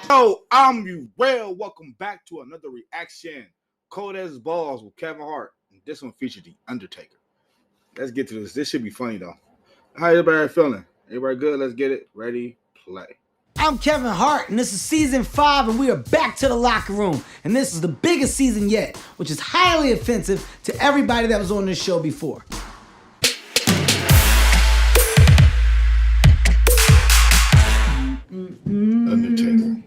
Yo, I'm you. Well, welcome back to another reaction. Cold as balls with Kevin Hart. And this one featured the Undertaker. Let's get to this. This should be funny though. How everybody feeling? Everybody good? Let's get it. Ready, play. I'm Kevin Hart, and this is season 5, and we are back to the locker room. And this is the biggest season yet, which is highly offensive to everybody that was on this show before. Undertaker.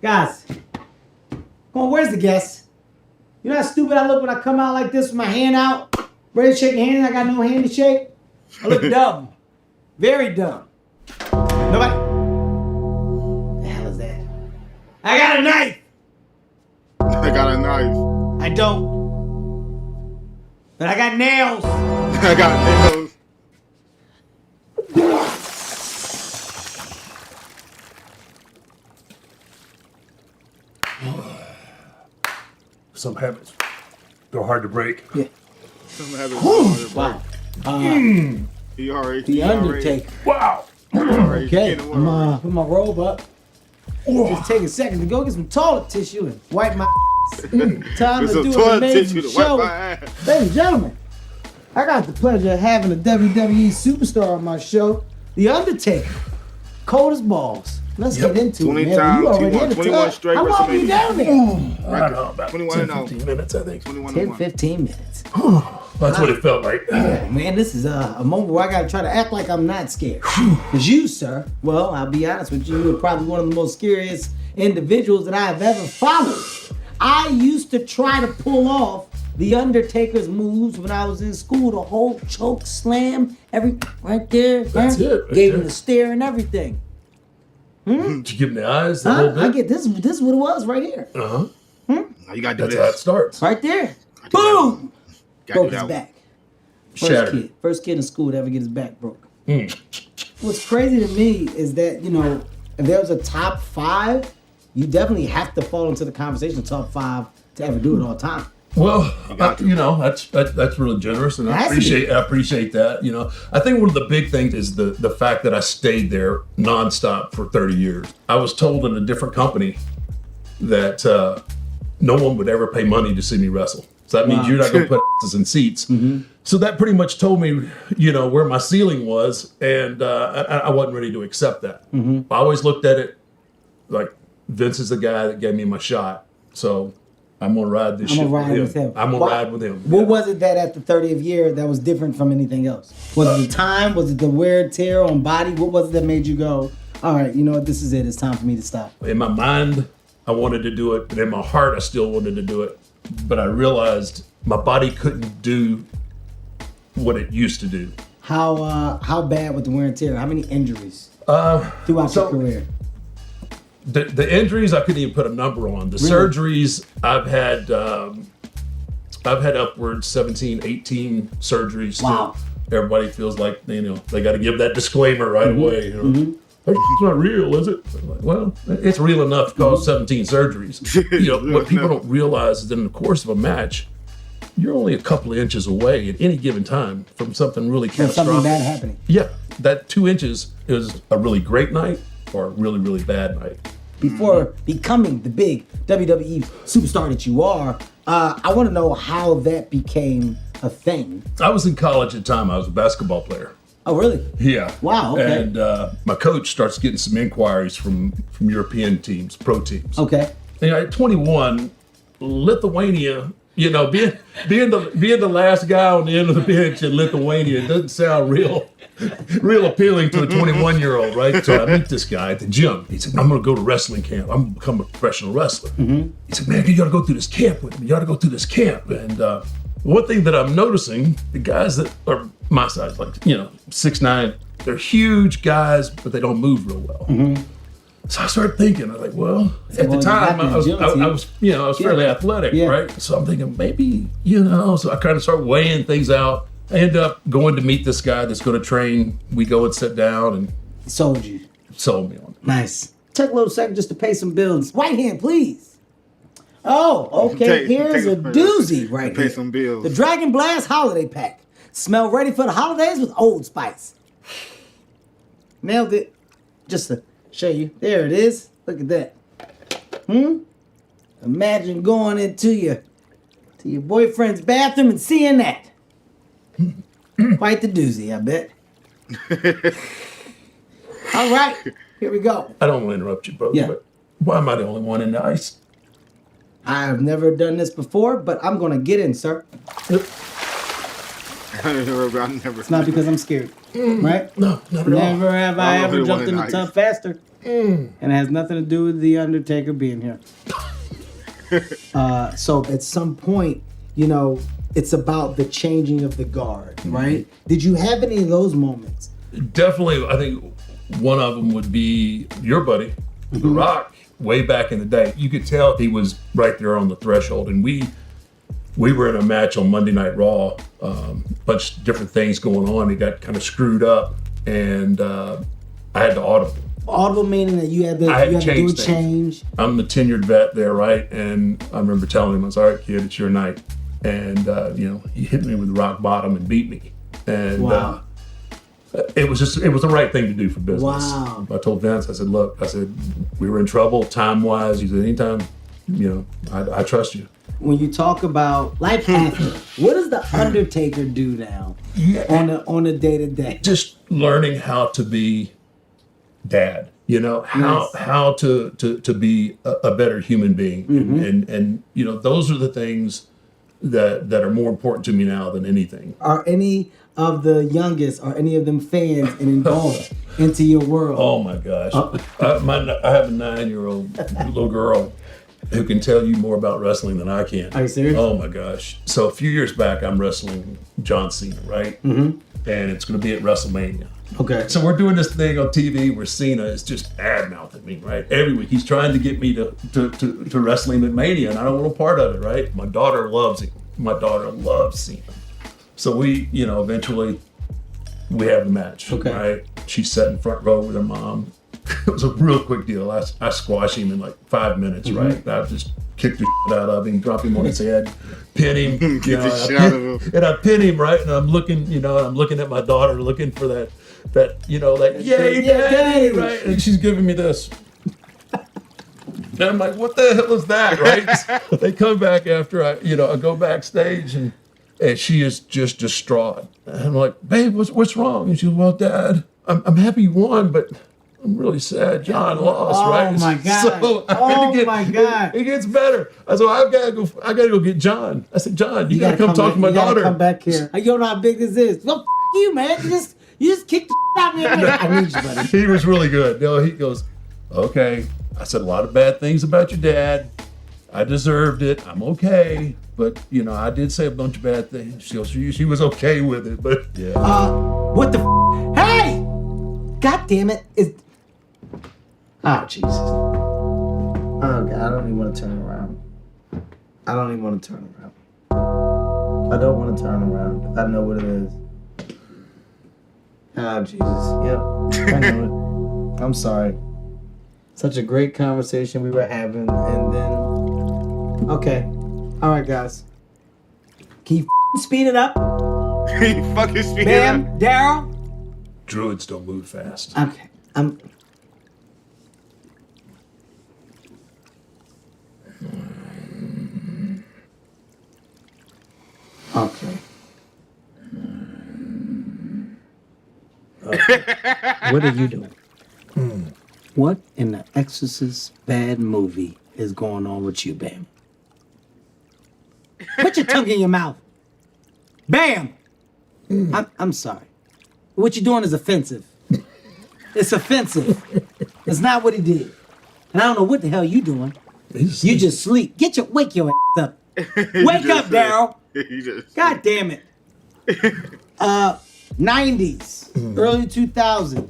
Guys, come on, where's the guest? You know how stupid I look when I come out like this with my hand out, ready to shake your hand, and I got no hand to shake? I look dumb. Very dumb. Nobody. The hell is that? I got a knife. I got a knife. I don't. But I got nails. I got nails. Some habits, they're hard to break. Yeah. Some habits are hard to break. Wow. He already. The Undertaker. Wow. Okay, I'm put my robe up. Just take a second to go get some toilet tissue and wipe my ass. Time It's to a do an toilet amazing tissue to wipe show. my ass. Ladies and gentlemen, I got the pleasure of having a WWE superstar on my show, The Undertaker. Cold as balls. Let's get into 20 it, man. times, You already he won hit the 21 top. straight How long were you WrestleMania. down there? I don't know, about 21 10, and 15 minutes, I think. 21 10, and 1. 15 minutes. That's what it felt like. Man, this is a moment where I gotta try to act like I'm not scared. Because you, sir, well, I'll be honest with you, you're probably one of the most scariest individuals that I have ever followed. I used to try to pull off the Undertaker's moves when I was in school, the whole choke slam, right there. That's it, right Gave there. him the stare and everything. Did you give him the eyes a little bit? I get this. This is what it was right here. Uh-huh. Now you gotta do That's how it this. starts. Right there. Gotta do that Boom! one. Gotta Broke do his that back. Shattered. First kid in school to ever get his back broken. What's crazy to me is that, you know, if there was a top 5, you definitely have to fall into the conversation top 5 to ever do it all the time. Well, that's really generous, and I Has to be. appreciate that. You know, I think one of the big things is the fact that I stayed there nonstop for 30 years. I was told in a different company that no one would ever pay money to see me wrestle. So that means Wow. you're not going to put asses in seats. So that pretty much told me, you know, where my ceiling was, and I wasn't ready to accept that. I always looked at it like Vince is the guy that gave me my shot. So I'm gonna ride this shit I'm gonna ride with him. I'm gonna Why- ride with him. What was it that at the 30th year that was different from anything else? Was it the time? Was it the wear and tear on body? What was it that made you go, all right, you know what, this is it. It's time for me to stop. In my mind, I wanted to do it, and in my heart, I still wanted to do it. But I realized my body couldn't do what it used to do. How bad with the wear and tear? How many injuries throughout your career? The injuries I couldn't even put a number on. The surgeries I've had upwards 17, 18 surgeries. Wow. Everybody feels like, you know, they got to give that disclaimer right away. You know? It's not real, is it? I'm like, well, it's real enough to cause 17 surgeries. You know, what people don't realize is that in the course of a match, you're only a couple of inches away at any given time from something really There's something catastrophic. bad happening. Yeah, that 2 inches is a really great night or a really, really bad night. Before becoming the big WWE superstar that you are, I want to know how that became a thing. I was in college at the time. I was a basketball player. Oh, really? Yeah. Wow, okay. And my coach starts getting some inquiries from European teams, pro teams. Okay. And at 21, Lithuania, you know, being the last guy on the end of the bench in Lithuania, it doesn't sound real appealing to a 21-year-old, right? So I meet this guy at the gym. He said, I'm going to go to wrestling camp. I'm going to become a professional wrestler. He said, man, you got to go through this camp with me. You got to go through this camp. And one thing that I'm noticing, the guys that are my size, like, you know, 6'9", they're huge guys, but they don't move real well. So I started thinking, I was like, well, at the time, I was fairly athletic, right? So I'm thinking maybe, you know, so I kind of start weighing things out. I end up going to meet this guy that's going to train. We go and sit down, and Sold you. sold me on it. Nice. Take a little second just to pay some bills. White hand, please. Oh, okay. Here's a doozy right Pay here. some bills. The Dragon Blast Holiday Pack. Smell ready for the holidays with Old Spice. Nailed it. Just a Show you. There it is. Look at that. Imagine going into your boyfriend's bathroom and seeing that. Quite the doozy, I bet. All right, here we go. I don't want to interrupt you, brother, Yeah. but why am I the only one in the ice? I have never done this before, but I'm gonna get in, sir. It's not because I'm scared, right? No, not at all. Never have I I'm the ever only jumped one in the in tub ice. faster. And it has nothing to do with the Undertaker being here. So at some point, you know, it's about the changing of the guard, right? Did you have any of those moments? Definitely, I think one of them would be your buddy, The Rock, way back in the day. You could tell he was right there on the threshold. And we were in a match on Monday Night Raw, bunch of different things going on. He got kind of screwed up, and I had to audible. Audible meaning that you had to, I had you to had to do a change change. I'm the tenured vet there, right? And I remember telling him, I was, all right, kid, it's your night. And, he hit me with rock bottom and beat me. And Wow. it was the right thing to do for business. Wow. I told Vince, I said, look, we were in trouble time-wise. He said, anytime, I trust you. When you talk about life after, what does the Undertaker do now on a day-to-day? Just learning how to be dad, how to be a better human being. And those are the things that are more important to me now than anything. Are any of the youngest, are any of them fans and involved into your world? Oh my gosh. I have a 9-year-old little girl who can tell you more about wrestling than I can. Are you serious? Oh my gosh. So a few years back, I'm wrestling John Cena, right? And it's going to be at WrestleMania. Okay. So we're doing this thing on TV where Cena is just ad-mouthing me, right? Every week. He's trying to get me to wrestle him at Mania, and I don't want a part of it, right? My daughter loves him. My daughter loves Cena. So we, eventually we have the match, right? She's sitting front row with her mom. It was a real quick deal. I squashed him in like 5 minutes, right? I just kicked the shit out of him, dropped him on his head, pin him, and I pin him, right? And I'm looking, I'm looking at my daughter, looking for that yay, daddy, right? And she's giving me this. And I'm like, what the hell is that, right? They come back after I go backstage and she is just distraught. And I'm like, babe, what's wrong? And she goes, well, Dad, I'm happy you won, but I'm really sad John lost, right? Oh my God. So my God. It gets better. I said, I gotta go get John. I said, John, you gotta come talk to my daughter. Come back here. You know how big this is. Well, f*** you, man. You just kicked the out of me. I need you, buddy. He was really good. He goes, okay. I said a lot of bad things about your dad. I deserved it. I'm okay. But, I did say a bunch of bad things. She was okay with it, but yeah. What the Hey! God damn it. Oh, Jesus. Oh, God. I don't even want to turn around. I don't want to turn around. I know what it is. Oh, Jesus. Yep. I know it. I'm sorry. Such a great conversation we were having, and then... Okay. All right, guys. Can you speed it up? He fucking speed Bam, Daryl? Druids don't move fast. Okay. Okay. What are you doing? What in the Exorcist bad movie is going on with you, Bam? Put your tongue in your mouth. Bam! I'm sorry. What you're doing is offensive. It's offensive. It's not what he did. And I don't know what the hell you doing. You just sleep. Wake your ass up. Wake up, Daryl. God damn it. 90s, early 2000s.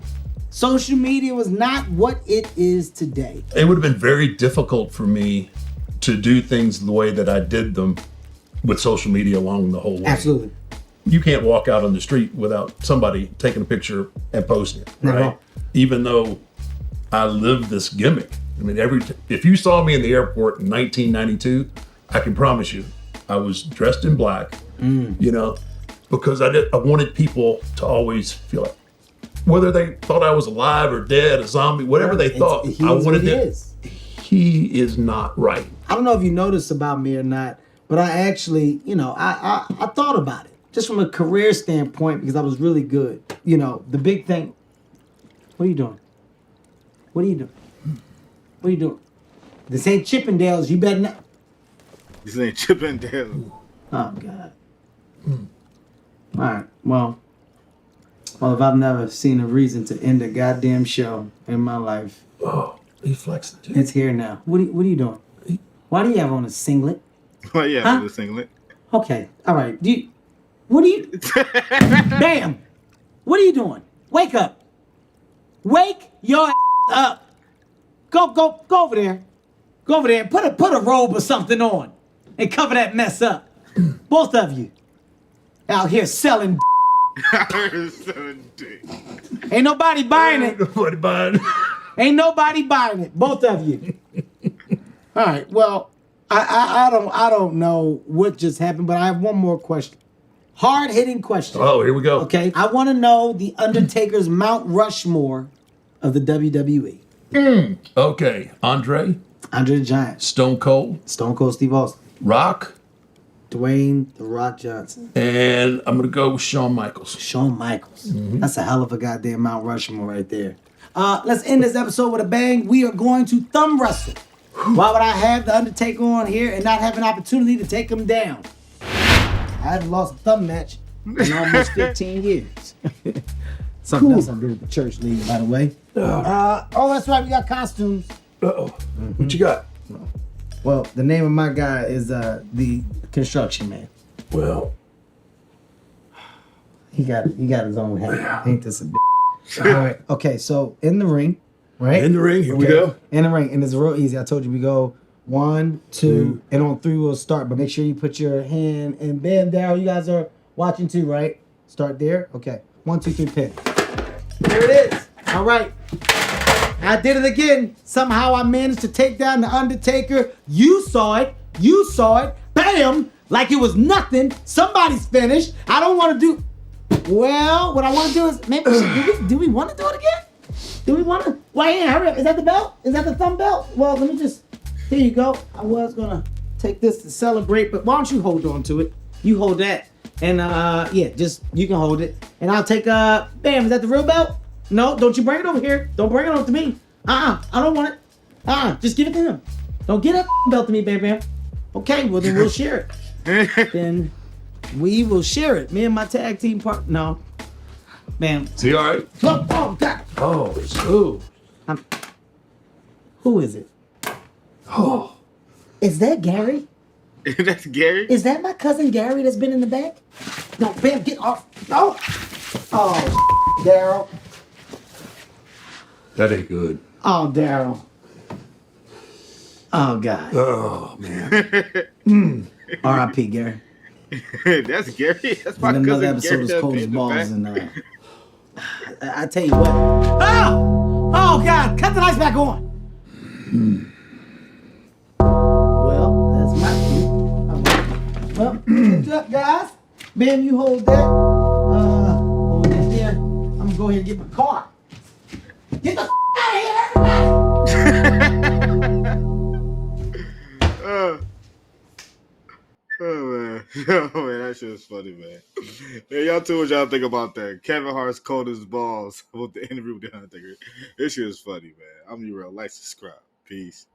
Social media was not what it is today. It would have been very difficult for me to do things the way that I did them with social media along the whole way. Absolutely. You can't walk out on the street without somebody taking a picture and posting it, right? No. Even though I lived this gimmick. I mean, if you saw me in the airport in 1992, I can promise you, I was dressed in black, because I wanted people to always feel like, whether they thought I was alive or dead, a zombie, whatever they thought, I wanted to. He is not right. I don't know if you noticed about me or not, but I actually, I thought about it just from a career standpoint because I was really good. The big thing. What are you doing? What are you doing? What are you doing? This ain't Chippendales. You better not. This ain't Chippendales. Oh God. All right. Well, if I've never seen a reason to end a goddamn show in my life, Oh, he flexing too. it's here now. What are you doing? Why do you have on a singlet? Well, yeah, Huh? the singlet. Okay. All right. Bam. What are you doing? Wake up. Wake your up. Go over there. Go over there and put a robe or something on and cover that mess up. Both of you. Out here selling. Ain't nobody buying it. Nobody buying it. Ain't nobody buying it. Both of you. All right. Well, I don't know what just happened, but I have one more question. Hard-hitting question. Oh, here we go. Okay. I want to know the Undertaker's Mount Rushmore of the WWE. Okay. Andre Andre the Giant. Stone Cold, Stone Cold Steve Austin. Rock, Dwayne The Rock Johnson. and I'm going to go with Shawn Michaels. Shawn Michaels. That's a hell of a goddamn Mount Rushmore right there. Let's end this episode with a bang. We are going to thumb wrestle. Why would I have The Undertaker on here and not have an opportunity to take him down? I haven't lost a thumb match in almost 15 years. Something else I did at the church league, by the way. Oh, that's right. We got costumes. Uh-oh. What you got? Well, the name of my guy is the construction man. Well, he got his own hat. Ain't this a bitch? All right. Okay, so in the ring, right? in the ring, here we go. In the ring, and it's real easy. I told you we go 1, 2, and on 3 we'll start. But make sure you put your hand and bam, Daryl. You guys are watching too, right? Start there. Okay. 1, 2, 3, pin. There it is. All right. I did it again. Somehow I managed to take down the Undertaker. You saw it. You saw it. Bam! Like it was nothing. Somebody's finished. I don't want to do. Well, what I want to do is maybe do we want to do it again? Do we want to? Wait, hurry up. Is that the belt? Is that the thumb belt? Well, let me just. Here you go. I was gonna take this to celebrate, but why don't you hold on to it? You hold that, and yeah, just you can hold it, and I'll take bam. Is that the real belt? No, don't you bring it over here. Don't bring it over to me. I don't want it. Just give it to him. Don't get that belt to me, bam, bam. Okay, well then we'll share it. Then we will share it. Me and my tag team partner. No, man. Is he all right? Oh God. Oh, it's ooh. Who is it? Oh. Is that Gary? That's Gary? Is that my cousin Gary that's been in the back? No, bam, get off. Oh, Daryl. That ain't good. Oh, Daryl. Oh, God. Oh, man. R.I.P. Gary. That's Gary? That's my And another cousin episode Gary. is Cold as in the Balls. back. And I tell you what. Oh, God. Cut the lights back on. Well, that's my cue. Well, what's up, guys? Bam, you hold that. Hold that there. I'm going to go ahead and get my car. Get the out of here, everybody! Oh man, oh man, that shit is funny, man. Man, y'all too, what y'all think about that? Kevin Hart's cold as balls with the interview with the Undertaker. This shit is funny, man. I'm your real. Like, subscribe, peace.